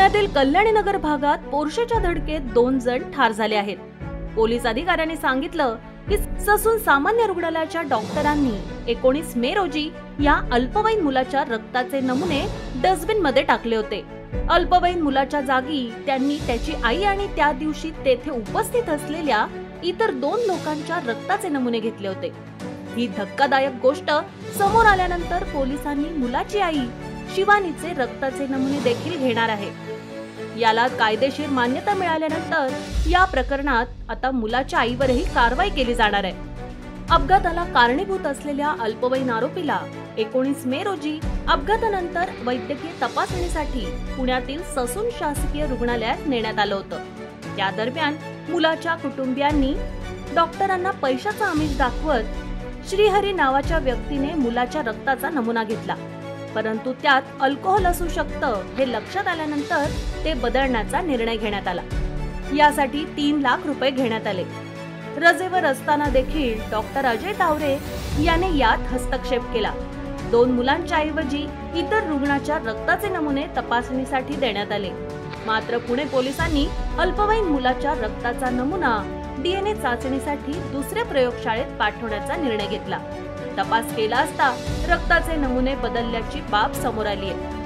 पुण्यातील कल्याणीनगर भागात पोर्शेच्या धडकेत 2 जण ठार झाले आहेत। पोलीस अधिकाऱ्यांनी सांगितलं की ससून सामान्य रुग्णालयाच्या डॉक्टरांनी 19 मे रोजी या अल्पवयीन मुलाच्या रक्ताचे नमुने डस्टबिन मध्ये टाकले होते। अल्पवयीन मुलाच्या जागी त्यांनी त्याची आई आणि त्या दिवशी तेथे उपस्थित असलेल्या इतर 2 लोकांच्या रक्ताचे नमुने घेतले होते। ही धक्कादायक गोष्ट समोर आल्यानंतर पोलिसांनी मुलाची आई शिवानीचे रक्ताचे नमुने देखील घेणार आहे। याला कायदेशीर मान्यता मिळाल्यानंतर या प्रकरणात आता मुलाच्या आईवरही कारवाई केली जाणार आहे। अपघाताला कारणीभूत असलेल्या अल्पवयीन आरोपीला 19 मे रोजी अपघातानंतर वैद्यकीय तपासणीसाठी पुण्यातील ससून शासकीय रुग्णालयात नेण्यात आलं होतं। त्या दरम्यान मुलाच्या कुटुंबियांनी डॉक्टरांना पैशाचा आमिष दाखवत श्रीहरी नावाच्या व्यक्तीने मुलाच्या रक्ताचा नमुना घेतला, परंतु त्यात अल्कोहोल असू शकतं हे लक्षात आल्यानंतर ते बदलण्याचा निर्णय घेण्यात आला। यासाठी 3 लाख रुपये घेण्यात आले। रजेवर असताना देखील डॉक्टर अजय तावरे याने यात हस्तक्षेप केला। 2 मुलांच्या ऐवजी इतर रुग्णाच्या रक्ताचे नमुने तपासणीसाठी देण्यात आले। मात्र पुणे पोलिसांनी अल्पवयीन मुलाच्या रक्ताचा नमुना DNA चाचणीसाठी दुसऱ्या प्रयोगशाळेत पाठवण्याचा निर्णय घेतला। तपास केला असता रक्ताचे नमुने बदलल्याची बाब समोर आली आहे।